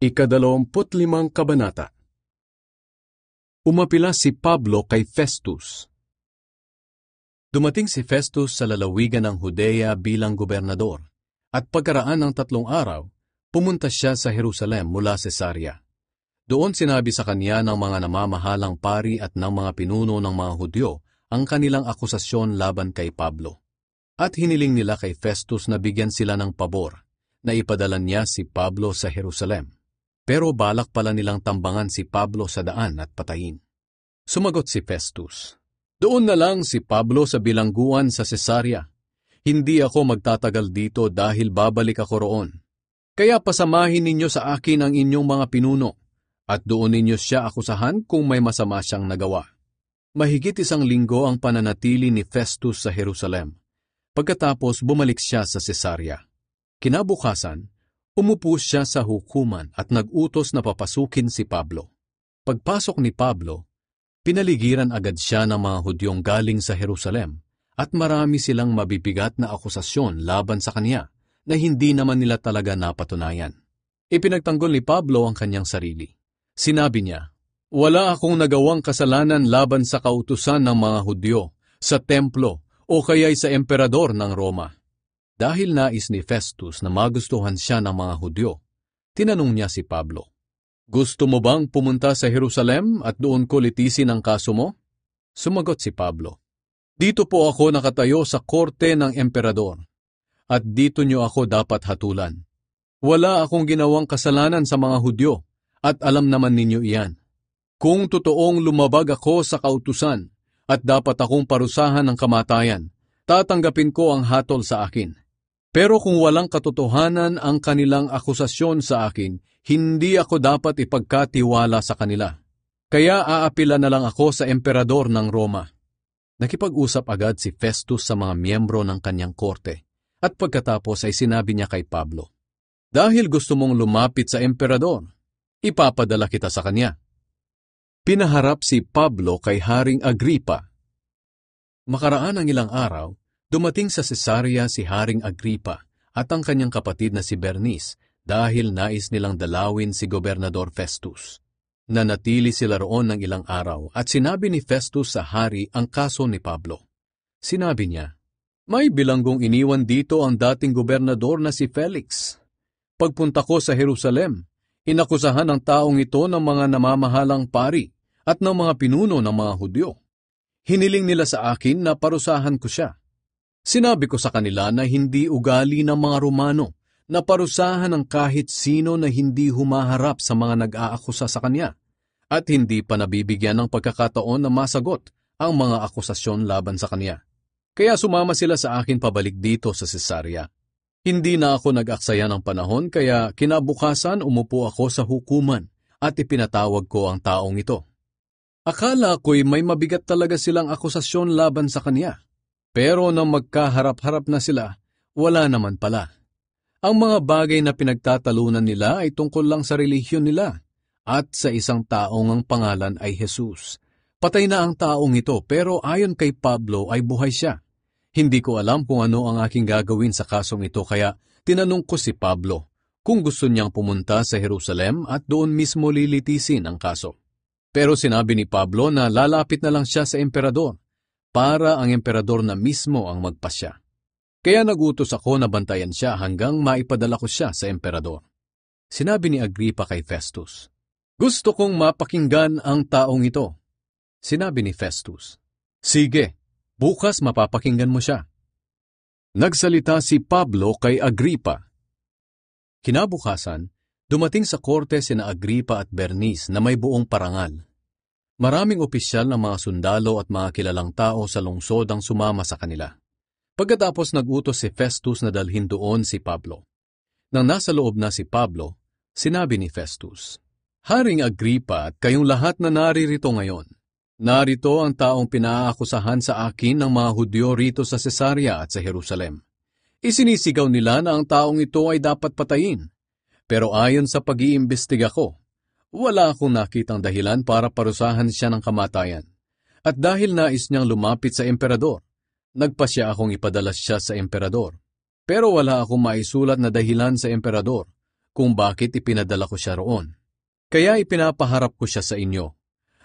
Ika-25 Kabanata. Umapila si Pablo kay Festus. Dumating si Festus sa lalawigan ng Judea bilang gobernador, at pagkaraan ng 3 araw, pumunta siya sa Jerusalem mula Cesarea. Doon sinabi sa kanya ng mga namamahalang pari at ng mga pinuno ng mga Hudyo ang kanilang akusasyon laban kay Pablo. At hiniling nila kay Festus na bigyan sila ng pabor, na ipadala niya si Pablo sa Jerusalem. Pero balak pala nilang tambangan si Pablo sa daan at patayin. Sumagot si Festus, "Doon na lang si Pablo sa bilangguan sa Cesarea. Hindi ako magtatagal dito dahil babalik ako roon. Kaya pasamahin ninyo sa akin ang inyong mga pinuno, at doon ninyo siya akusahan kung may masama siyang nagawa." Mahigit 1 linggo ang pananatili ni Festus sa Jerusalem. Pagkatapos bumalik siya sa Cesarea. Kinabukasan, umupo siya sa hukuman at nag-utos na papasukin si Pablo. Pagpasok ni Pablo, pinaligiran agad siya ng mga Hudyong galing sa Jerusalem at marami silang mabibigat na akusasyon laban sa kanya na hindi naman nila talaga napatunayan. Ipinagtanggol ni Pablo ang kanyang sarili. Sinabi niya, "Wala akong nagawang kasalanan laban sa kautusan ng mga Hudyo, sa templo o kaya'y sa emperador ng Roma." Dahil nais ni Festus na magustuhan siya ng mga Hudyo, tinanong niya si Pablo, "Gusto mo bang pumunta sa Jerusalem at doon ko litisin ang kaso mo?" Sumagot si Pablo, "Dito po ako nakatayo sa korte ng emperador, at dito niyo ako dapat hatulan. Wala akong ginawang kasalanan sa mga Hudyo, at alam naman ninyo iyan. Kung totoong lumabag ako sa kautusan at dapat akong parusahan ng kamatayan, tatanggapin ko ang hatol sa akin. Pero kung walang katotohanan ang kanilang akusasyon sa akin, hindi ako dapat ipagkatiwala sa kanila. Kaya aapila na lang ako sa emperador ng Roma." Nakipag-usap agad si Festus sa mga miyembro ng kanyang korte, at pagkatapos ay sinabi niya kay Pablo, "Dahil gusto mong lumapit sa emperador, ipapadala kita sa kanya." Pinaharap si Pablo kay Haring Agripa. Makaraan ang ilang araw, dumating sa Cesarea si Haring Agripa at ang kanyang kapatid na si Bernice dahil nais nilang dalawin si Gobernador Festus. Nanatili sila roon ng ilang araw at sinabi ni Festus sa hari ang kaso ni Pablo. Sinabi niya, "May bilanggong iniwan dito ang dating gobernador na si Felix. Pagpunta ko sa Jerusalem, inakusahan ang taong ito ng mga namamahalang pari at ng mga pinuno ng mga Hudyo. Hiniling nila sa akin na parusahan ko siya. Sinabi ko sa kanila na hindi ugali ng mga Romano na parusahan ng kahit sino na hindi humaharap sa mga nag-aakusa sa kanya at hindi pa nabibigyan ng pagkakataon na masagot ang mga akusasyon laban sa kanya. Kaya sumama sila sa akin pabalik dito sa Cesarea. Hindi na ako nag-aksaya ng panahon kaya kinabukasan umupo ako sa hukuman at ipinatawag ko ang taong ito. Akala ko'y may mabigat talaga silang akusasyon laban sa kanya. Pero nang magkaharap-harap na sila, wala naman pala. Ang mga bagay na pinagtatalunan nila ay tungkol lang sa relihiyon nila at sa isang taong ang pangalan ay Jesus. Patay na ang taong ito pero ayon kay Pablo ay buhay siya. Hindi ko alam kung ano ang aking gagawin sa kasong ito kaya tinanong ko si Pablo kung gusto niyang pumunta sa Jerusalem at doon mismo lilitisin ang kaso. Pero sinabi ni Pablo na lalapit na lang siya sa emperador para ang emperador na mismo ang magpasya. Kaya nagutos ako na bantayan siya hanggang maipadala ko siya sa emperador. Sinabi ni Agripa kay Festus, "Gusto kong mapakinggan ang taong ito." Sinabi ni Festus, "Sige, bukas mapapakinggan mo siya." Nagsalita si Pablo kay Agripa. Kinabukasan, dumating sa korte sina Agripa at Bernice na may buong parangal. Maraming opisyal ng mga sundalo at mga kilalang tao sa lungsod ang sumama sa kanila. Pagkatapos nag-utos si Festus na dalhin doon si Pablo. Nang nasa loob na si Pablo, sinabi ni Festus, "Haring Agripa at kayong lahat na naririto ngayon, narito ang taong pinaakusahan sa akin ng mga Hudyo rito sa Cesarea at sa Jerusalem. Isinisigaw nila na ang taong ito ay dapat patayin. Pero ayon sa pag-iimbestiga ko, wala akong nakitang dahilan para parusahan siya ng kamatayan. At dahil nais niyang lumapit sa emperador, nagpasya akong ipadala siya sa emperador. Pero wala akong maisulat na dahilan sa emperador kung bakit ipinadala ko siya roon. Kaya ipinapaharap ko siya sa inyo,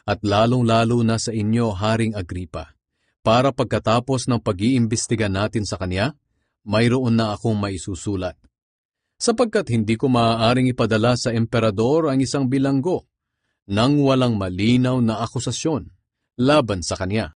at lalong-lalo na sa inyo, Haring Agripa, para pagkatapos ng pag-iimbestiga natin sa kanya, mayroon na akong maisusulat. Sapagkat hindi ko maaaring ipadala sa emperador ang isang bilanggo nang walang malinaw na akusasyon laban sa kanya.